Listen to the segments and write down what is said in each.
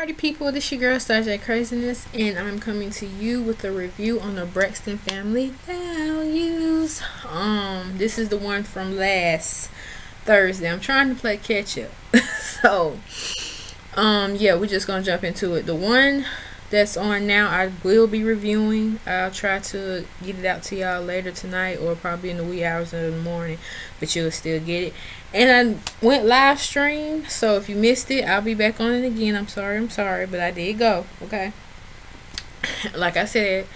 party people, this your girl Starr Kraziness, and I'm coming to you with a review on the Braxton family values. This is the one from last Thursday. I'm trying to play catch up. So yeah, we're just gonna jump into it. The one that's on now I will be reviewing. I'll try to get it out to y'all later tonight or probably in the wee hours of the morning, but you'll still get it. And I went live stream, so if you missed it, I'll be back on it again. I'm sorry, but I did go. Okay, like I said,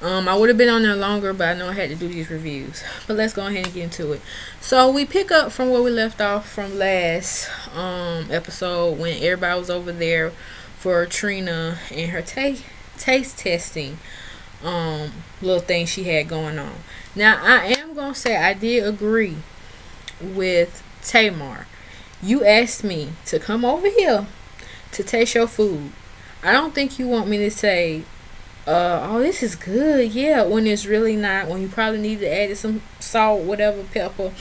I would have been on there longer, but I know I had to do these reviews. But let's go ahead and get into it. So we pick up from where we left off from last episode, when everybody was over there for Trina and her taste testing little thing she had going on. Now I am gonna say I did agree with Tamar. You asked me to come over here to taste your food. I don't think you want me to say oh, this is good, yeah, when it's really not, when you probably need to add some salt, whatever, pepper,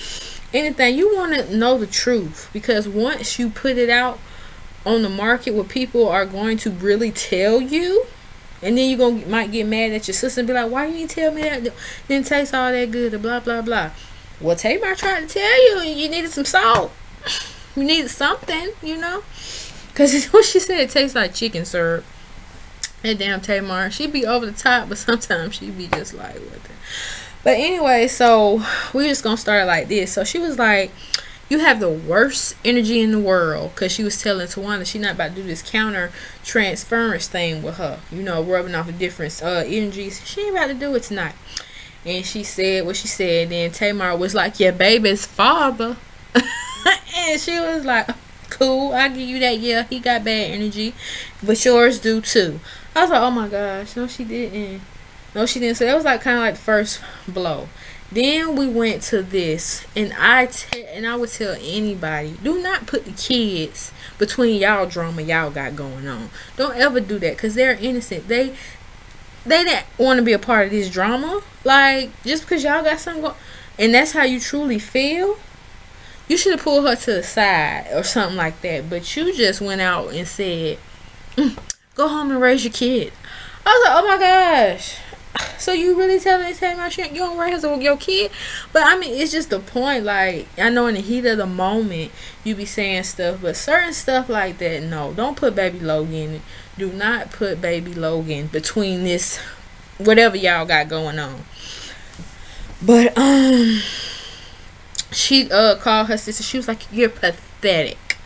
anything. You want to know the truth, because once you put it out on the market where people are going to really tell you, and then you might get mad at your sister and be like, why you didn't tell me that? Didn't taste all that good, blah blah blah. Well, Tamar tried to tell you, and you needed some salt. You needed something, you know, because it's what she said. It tastes like chicken syrup. That damn Tamar, she be over the top, but sometimes she be just like, what the. But anyway, so we just gonna start like this. So she was like, you have the worst energy in the world, because she was telling Tawana she not about to do this counter transference thing with her, you know, rubbing off the different energies. She ain't about to do it tonight. And she said what she said. Then Tamar was like, your baby's father. And she was like, cool, I'll give you that. Yeah, he got bad energy, but yours do too. I was like, oh my gosh, no she didn't. No she didn't. So that was like kind of like the first blow. Then we went to this, and I would tell anybody, do not put the kids between y'all drama y'all got going on. Don't ever do that, because they're innocent. They didn't want to be a part of this drama. Like, just because y'all got something going, and that's how you truly feel, you should have pulled her to the side or something like that. But you just went out and said, go home and raise your kid. I was like, oh my gosh. So you really telling my shit, you don't raise your kid? But I mean, it's just the point. Like, I know in the heat of the moment you be saying stuff, but certain stuff like that, no, don't put baby Logan in it. Do not put baby Logan between this whatever y'all got going on. But she called her sister. She was like, you're pathetic.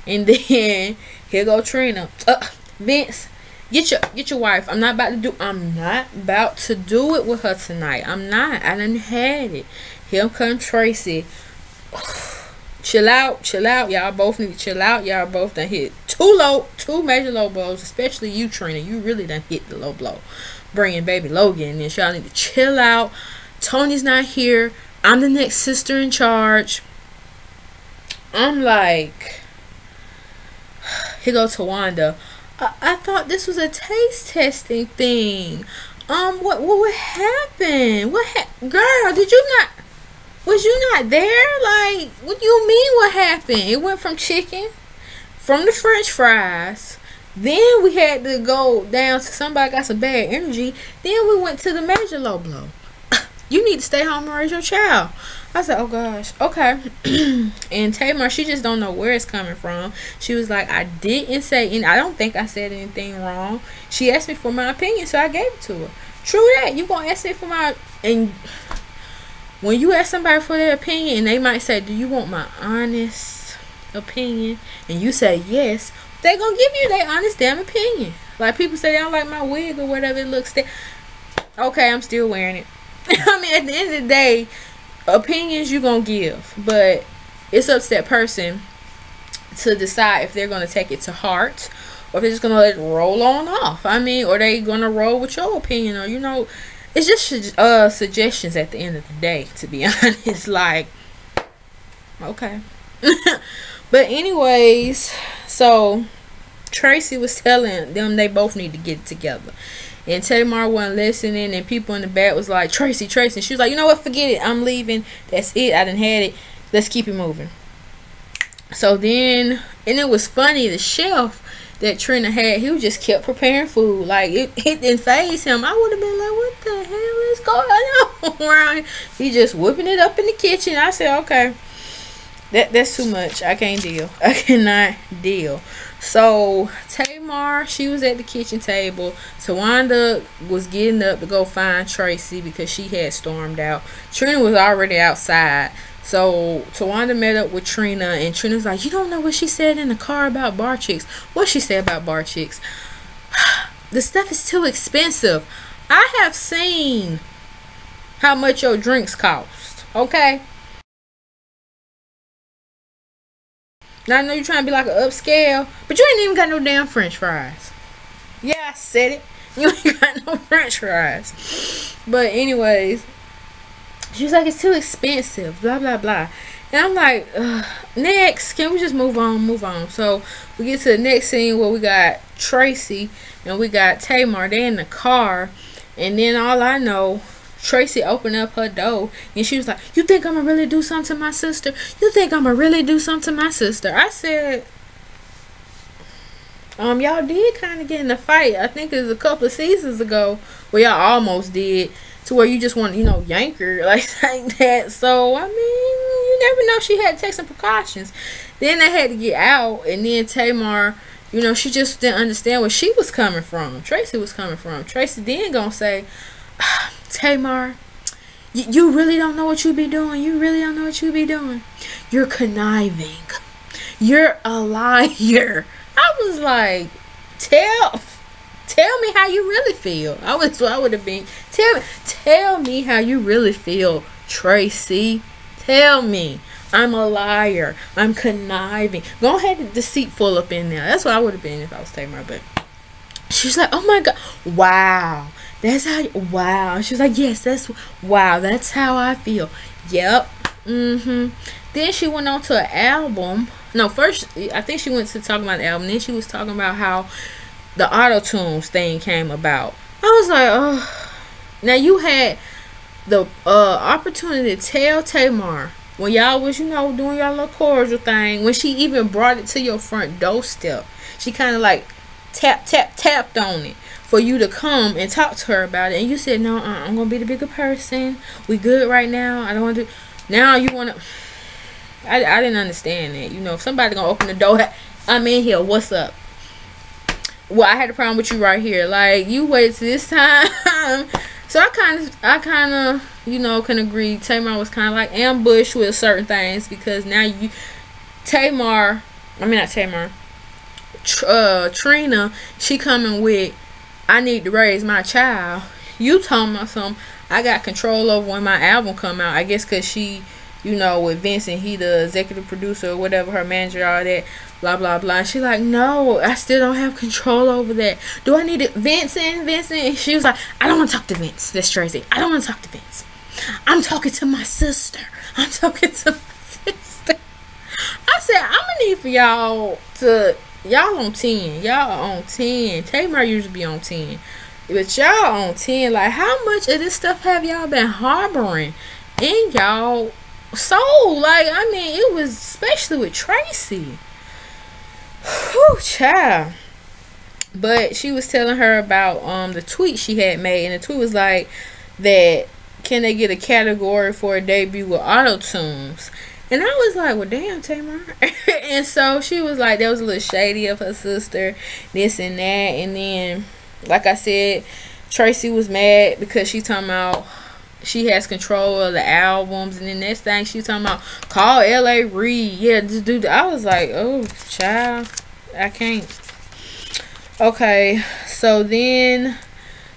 And then here go Trina. Vince, get your wife. I'm not about to do it with her tonight. I'm not. I done had it. Here come Tracy. Chill out. Y'all both need to chill out. Y'all both done hit two major low blows, especially you, Trina. You really done hit the low blow, bringing baby Logan. And y'all need to chill out. Tony's not here. I'm the next sister in charge. I'm like, here go Tawanda. I thought this was a taste testing thing. What happened? Girl, was you not there? Like, what do you mean what happened? It went from chicken, from the french fries, then we had to go down to somebody got some bad energy, then we went to the major low blow. You need to stay home and raise your child. I said, oh gosh, okay. And Tamar, she just don't know where it's coming from. She was like, I didn't say any, I don't think I said anything wrong. She asked me for my opinion, so I gave it to her. True that. You gonna ask me for my, and when you ask somebody for their opinion, and they might say, do you want my honest opinion? And you say yes, they gonna give you their honest damn opinion. Like people say they don't like my wig or whatever it looks. Okay, I'm still wearing it. I mean, at the end of the day, opinions you gonna give, but it's up to that person to decide if they're gonna take it to heart or if they're just gonna let it roll on off. I mean, or they gonna roll with your opinion, or you know, it's just suggestions at the end of the day, to be honest. Like, okay. But anyways, so Tracy was telling them they both need to get it together. And Tamar wasn't listening, and people in the back was like, Tracy. And she was like, you know what, forget it. I'm leaving. That's it. I done had it. Let's keep it moving. So then, and it was funny, the chef that Trina had, he just kept preparing food. Like it didn't faze him. I would have been like, what the hell is going on around here? He just whipping it up in the kitchen. I said, okay, that's too much. I can't deal. I cannot deal. So Tamar, she was at the kitchen table. Tawanda was getting up to go find Tracy because she had stormed out. Trina was already outside. So Tawanda met up with Trina, and Trina's like, you don't know what she said in the car about Bar Chix. What she said about Bar Chix? The stuff is too expensive. I have seen how much your drinks cost. Okay? Now I know you're trying to be like an upscale, but you ain't even got no damn french fries. Yeah, I said it. You ain't got no french fries. But anyways, she was like, it's too expensive, blah, blah, blah. And I'm like, next, can we just move on? So we get to the next scene where we got Tracy and we got Tamar. They in the car. And then all I know, Tracy opened up her door and she was like, you think I'm gonna really do something to my sister? You think I'm gonna really do something to my sister? I said, y'all did kind of get in a fight. I think it was a couple of seasons ago where y'all almost did, to where you just want to, yank her like that. So I mean, you never know. She had to take some precautions. Then they had to get out, and then Tamar, she just didn't understand where she was coming from. Tracy was coming from. Tracy then gonna say, Tamar, you really don't know what you be doing. You really don't know what you be doing. You're conniving. You're a liar. I was like, tell me how you really feel. I would have been, tell me how you really feel, Tracy. Tell me. I'm a liar. I'm conniving. Go ahead and deceitful up in there. That's what I would have been if I was Tamar. But she's like, oh my God, wow. That's how, wow. She was like, yes, wow, that's how I feel. Yep. Then she went on to an album. No, first, I think she went to talk about the album. Then she was talking about how the auto-tunes thing came about. I was like, oh. Now, you had the opportunity to tell Tamar when y'all was, doing y'all little cordial thing, when she even brought it to your front doorstep. She kind of like tapped on it for you to come and talk to her about it, and you said, no, I'm gonna be the bigger person, we good right now, I don't want to do. Now you want to, I didn't understand that. If somebody gonna open the door, I'm in here, what's up? Well, I had a problem with you right here. Like, you waited till this time. So I kind of can agree. Tamar was kind of like ambushed with certain things, because now Trina, she coming with, I need to raise my child. You talking about something, I got control over when my album come out. I guess because she, with Vincent, he the executive producer or whatever, her manager, all that, blah, blah, blah. And she like, no, I still don't have control over that. Do I need it? Vincent? And she was like, I don't want to talk to Vince. That's Tracy. I don't want to talk to Vince. I'm talking to my sister. I said, I'm going to need for y'all to, y'all on 10. Y'all are on 10. Tamar usually be on 10. But y'all on 10. Like, how much of this stuff have y'all been harboring in y'all soul? Like, I mean, it was especially with Tracy. Whew, child. But she was telling her about the tweet she had made, and the tweet was like that, can they get a category for a debut with auto-tunes? And I was like, well, damn, Tamar. And so she was like, that was a little shady of her sister, this and that. And then, like I said, Tracy was mad because she talking about she has control of the albums. And then next thing she talking about, call L.A. Reid. Yeah, just do that. I was like, oh, child, I can't. Okay, so then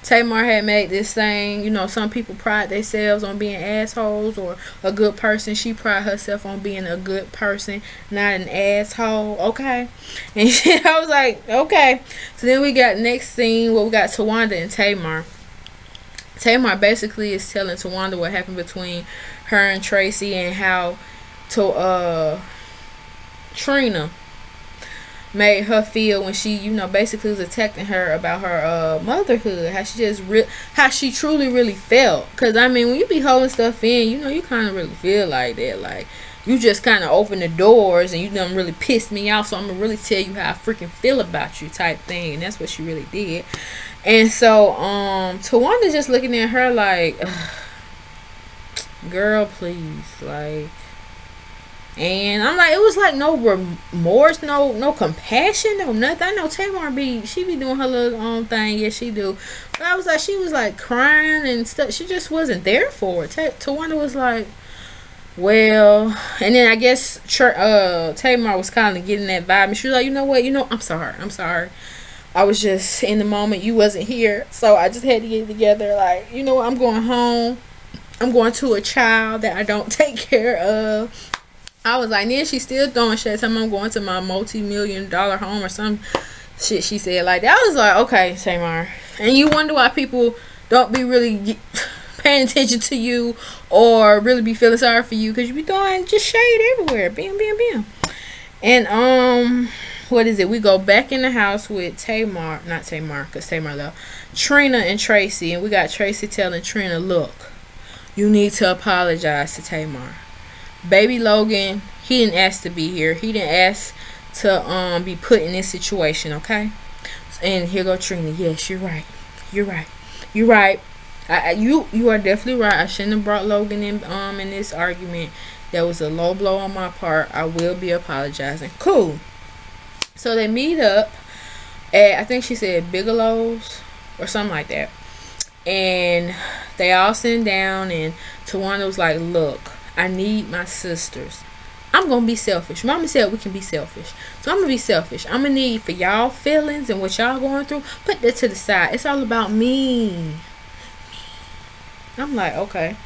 Tamar had made this thing, some people pride themselves on being assholes or a good person. She pride herself on being a good person, not an asshole. Okay. And I was like, okay. So then we got next scene where we got Tawanda and Tamar. Tamar basically is telling Tawanda what happened between her and Tracy, and how Trina made her feel when she, basically was attacking her about her motherhood, how she truly really felt. Because I mean, when you be holding stuff in, you kind of really feel like that, like you just kind of open the doors and you done really pissed me off, so I'm gonna really tell you how I freaking feel about you type thing. And that's what she really did. And so Tawanda just looking at her like, girl, please, like. And I'm like, it was like no remorse, no compassion, no nothing. I know Tamar she be doing her little thing, yes she do. But I was like, she was like crying and stuff. She just wasn't there for it. Tawanda was like, well, and then I guess Tamar was kind of getting that vibe, and she was like, you know what, I'm sorry. I was just in the moment. You wasn't here, so I just had to get it together. Like, you know what, I'm going home. I'm going to a child that I don't take care of. I was like, then she still throwing shit. Time I'm going to my multi-million-dollar home or some shit she said like that. I was like, okay, Tamar. And you wonder why people don't be really paying attention to you or really be feeling sorry for you, because you be throwing just shade everywhere. Bam, bam, bam. And what is it? We go back in the house with Tamar, not Tamar, because Tamar left. Trina and Tracy, and we got Tracy telling Trina, look, you need to apologize to Tamar. Baby Logan, he didn't ask to be here. He didn't ask to be put in this situation, okay? And here go Trina. Yes, you're right. You're right. You're right. You are definitely right. I shouldn't have brought Logan in this argument. That was a low blow on my part. I will be apologizing. Cool. So they meet up at, I think she said Bigelow's or something like that. And they all sit down, and Tawanda was like, look, I need my sisters. I'm going to be selfish. Mama said we can be selfish. So I'm going to be selfish. I'm going to need for y'all feelings and what y'all going through. Put that to the side. It's all about me. I'm like, okay.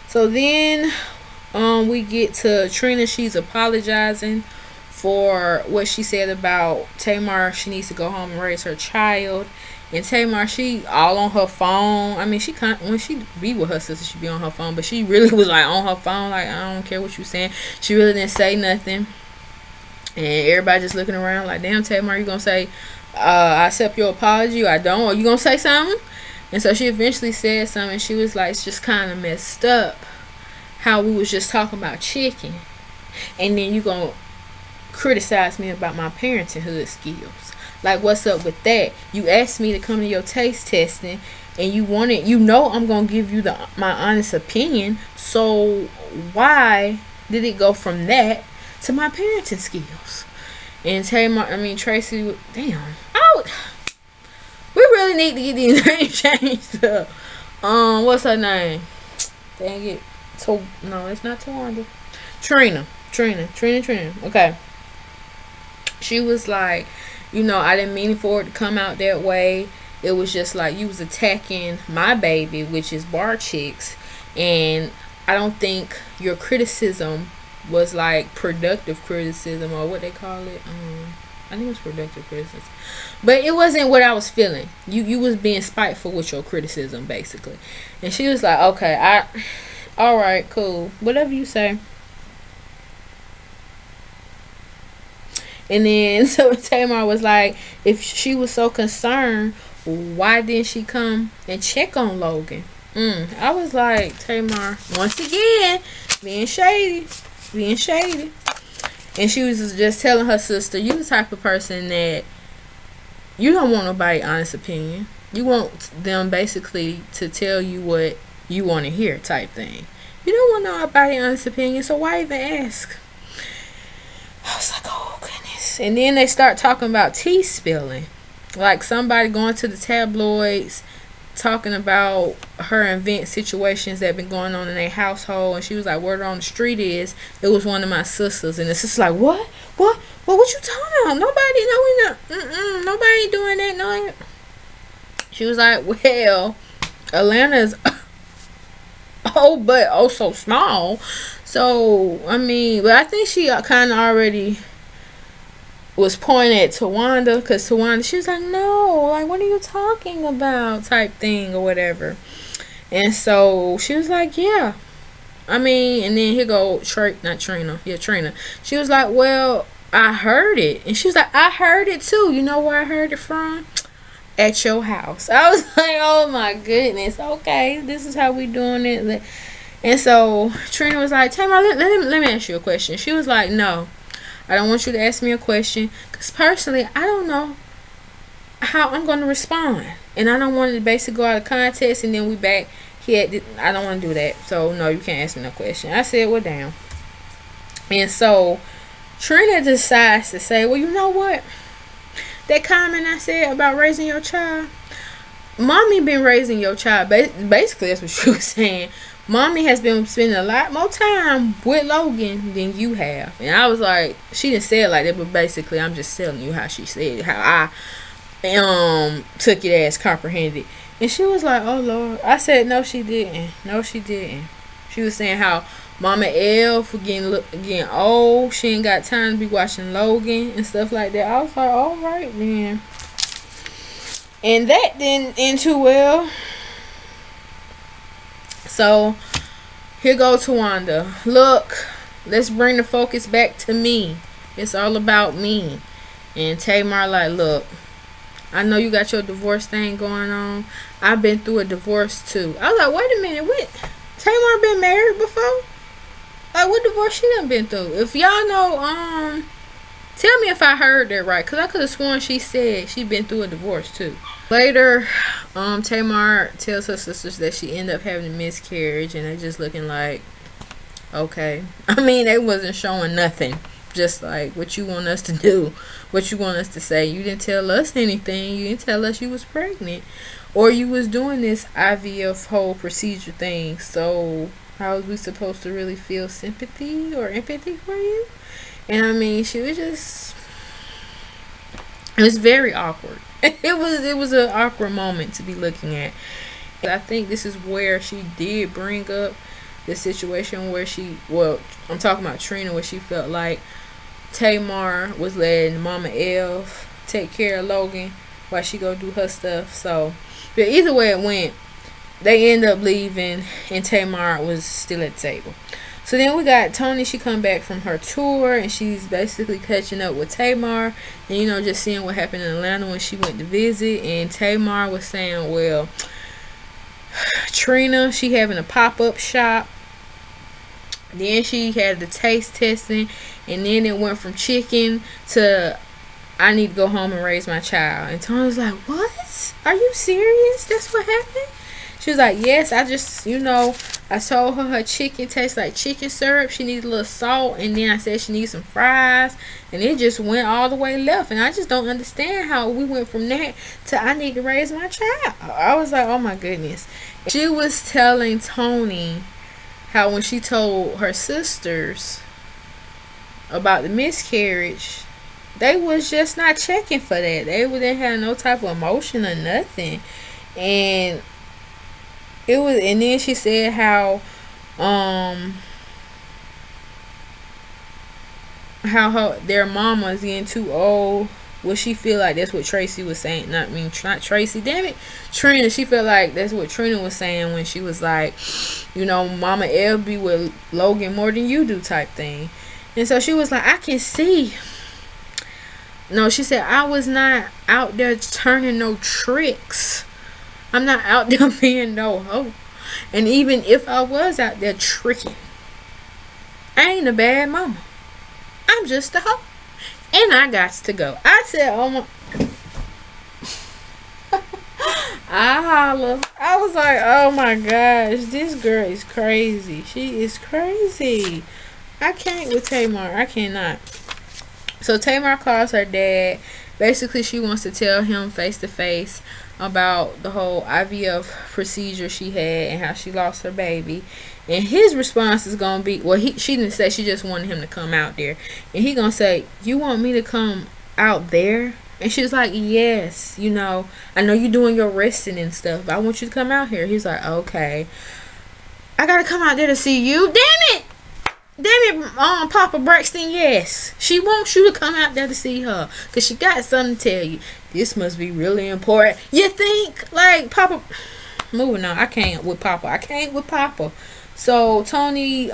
So then we get to Trina. She's apologizing for what she said about Tamar. She needs to go home and raise her child. And Tamar, she all on her phone. I mean, when she be with her sister, she be on her phone. But she really was like on her phone. Like, I don't care what you saying. She really didn't say nothing. And everybody just looking around like, damn, Tamar, you gonna say, I accept your apology, or I don't? Or you gonna say something? And so she eventually said something. She was like, it's just kind of messed up how we was just talking about chicken. And then you gonna criticize me about my parenting hood skills. Like, what's up with that? You asked me to come to your taste testing, and you wanted, I'm gonna give you my honest opinion. So why did it go from that to my parenting skills? And Tracy, damn, we really need to get these names changed up. What's her name? Dang it. No, it's not Tawanda. Trina. Okay. She was like, I didn't mean for it to come out that way. It was just like you was attacking my baby, which is Bar Chix, and I don't think your criticism was like productive criticism, or what they call it. I think it was productive criticism, but it wasn't what I was feeling. You was being spiteful with your criticism, basically. And she was like, okay, all right, cool, whatever you say. And then so Tamar was like, if she was so concerned, why didn't she come and check on Logan? I was like, Tamar, once again, being shady. And she was just telling her sister, you the type of person that you don't want nobody's honest opinion. You want them basically to tell you what you want to hear type thing. You don't want nobody's honest opinion, so why even ask? I was like, oh goodness. And then they start talking about tea spilling. Like somebody going to the tabloids talking about her invent situations that been going on in their household. And she was like, word on the street is it was one of my sisters. And the sister's like, what you talking about? Nobody ain't doing that. No. She was like, well, Atlanta's so small. So, but I think she kind of already was pointing at Tawanda, because Tawanda, she was like, no, like, what are you talking about type thing or whatever. And so she was like, yeah. And then here go Trina. She was like, well, I heard it. And she was like, I heard it too. You know where I heard it from? At your house. I was like, oh my goodness. Okay, this is how we doing it. And so Trina was like, Tamar, let me ask you a question. She was like, no, I don't want you to ask me a question, because personally, I don't know how I'm going to respond. And I don't want to basically go out of context and then we back here. I don't want to do that. So, no, you can't ask me no question. I said, well, damn. And so Trina decides to say, well, you know what? That comment I said about raising your child, mommy been raising your child. Basically, that's what she was saying. Mommy has been spending a lot more time with Logan than you have. And I was like, she didn't say it like that, but basically, I'm just telling you how she said it, how I took it as comprehended. And she was like, oh, Lord. I said, no, she didn't. No, she didn't. She was saying how Mama L for getting old. She ain't got time to be watching Logan and stuff like that. I was like, all right, man. And that didn't end too well. So, here goes Tawanda. Look, let's bring the focus back to me. It's all about me. And Tamar like, look, I know you got your divorce thing going on. I've been through a divorce too. I was like, wait a minute, what? Tamar been married before? Like, what divorce she done been through? If y'all know, tell me if I heard that right, because I could have sworn she said she been through a divorce too. Later, Tamar tells her sisters that she ended up having a miscarriage, and they're just looking like, okay. I mean, they wasn't showing nothing. Just like, what you want us to do, what you want us to say. You didn't tell us anything. You didn't tell us you was pregnant, or you was doing this IVF whole procedure thing. So how was we supposed to really feel sympathy or empathy for you? And I mean, she was just, it was very awkward. It was an awkward moment to be looking at. I think this is where she did bring up the situation where she, well, I'm talking about Trina, where she felt like Tamar was letting Mama L take care of Logan while she go do her stuff. So, but either way it went, they end up leaving and Tamar was still at the table. So then we got Toni. She come back from her tour and she's basically catching up with Tamar and, you know, just seeing what happened in Atlanta when she went to visit. And Tamar was saying, well, Trina, she having a pop-up shop. Then she had the taste testing, and then it went from chicken to I need to go home and raise my child. And Toni was like, what? Are you serious? That's what happened? She was like, yes, I just, you know, I told her chicken tastes like chicken syrup. She needs a little salt. And then I said she needs some fries. And it just went all the way left. And I just don't understand how we went from that to I need to raise my child. I was like, oh my goodness. She was telling Toni how when she told her sisters about the miscarriage, they was just not checking for that. They didn't have no type of emotion or nothing. And it was, and then she said how their mama's getting too old. Well, she feel like that's what Tracy was saying. Not Tracy, damn it, Trina. She felt like that's what Trina was saying when she was like, you know, Mama L be with Logan more than you do type thing. And so she was like, I can see. No, she said, I was not out there turning no tricks. I'm not out there being no hoe. And even if I was out there tricking, I ain't a bad mama. I'm just a hoe. And I got to go. I said, oh my. I holler. I was like, oh my gosh, this girl is crazy. She is crazy. I can't with Tamar. I cannot. So Tamar calls her dad. Basically, she wants to tell him face to face about the whole IVF procedure she had and how she lost her baby. And his response is gonna be, well, she didn't say, she just wanted him to come out there. And he gonna say, you want me to come out there? And she's like, yes, you know, I know you're doing your resting and stuff, but I want you to come out here. He's like, okay, I gotta come out there to see you. Damn it, Papa Braxton, yes, she wants you to come out there to see her because she got something to tell you. This must be really important. You think? Like, Papa, moving on. I can't with Papa. So Toni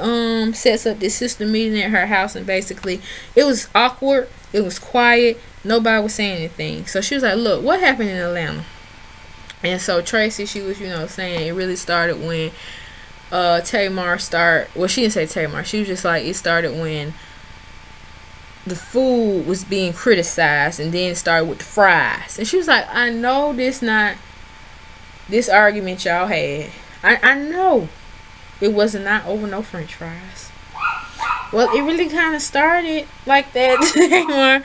sets up this sister meeting at her house, and basically it was awkward, it was quiet, nobody was saying anything. So she was like, look, what happened in Atlanta? And so Tracy, she was, you know, saying it really started when Tamar started. Well, she didn't say Tamar. She was just like, it started when the food was being criticized, and then it started with the fries. And she was like, I know this argument y'all had. I know it was not over no French fries. Well, it really kind of started like that, Tamar.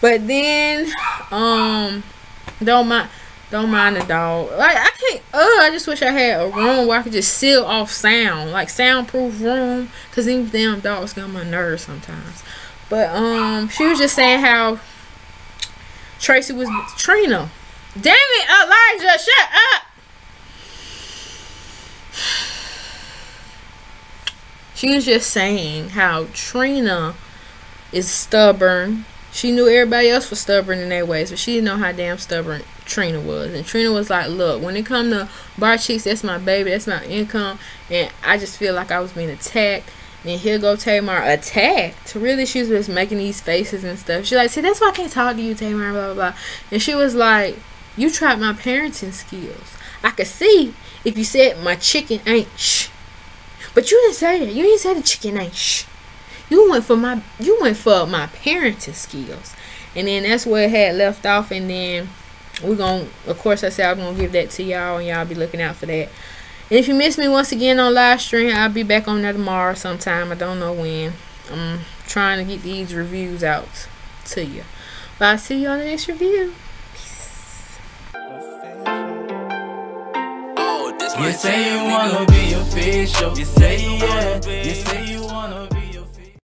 But then, don't mind the dog. Like, I can't. I just wish I had a room where I could just seal off sound, like soundproof room, cause these damn dogs get on my nerves sometimes. But she was just saying how Trina. Damn it, Elijah, shut up. She was just saying how Trina is stubborn. She knew everybody else was stubborn in their ways, but she didn't know how damn stubborn Trina was. And Trina was like, look, when it come to Bar Chix, that's my baby, that's my income, and I just feel like I was being attacked. And here go Tamar, attacked. Really, she was just making these faces and stuff. She's like, see, that's why I can't talk to you, Tamar, blah, blah, blah. And she was like, you tried my parenting skills. I could see if you said my chicken ain't shh. But you didn't say that. You didn't say the chicken ain't shh. You went for my parenting skills. And then that's where it had left off. And then we're going to, of course, I said I'm going to give that to y'all, and y'all be looking out for that. And if you miss me once again on live stream, I'll be back on there tomorrow sometime. I don't know when. I'm trying to get these reviews out to you. But I'll see you on the next review. You say you wanna be official. You say you wanna be.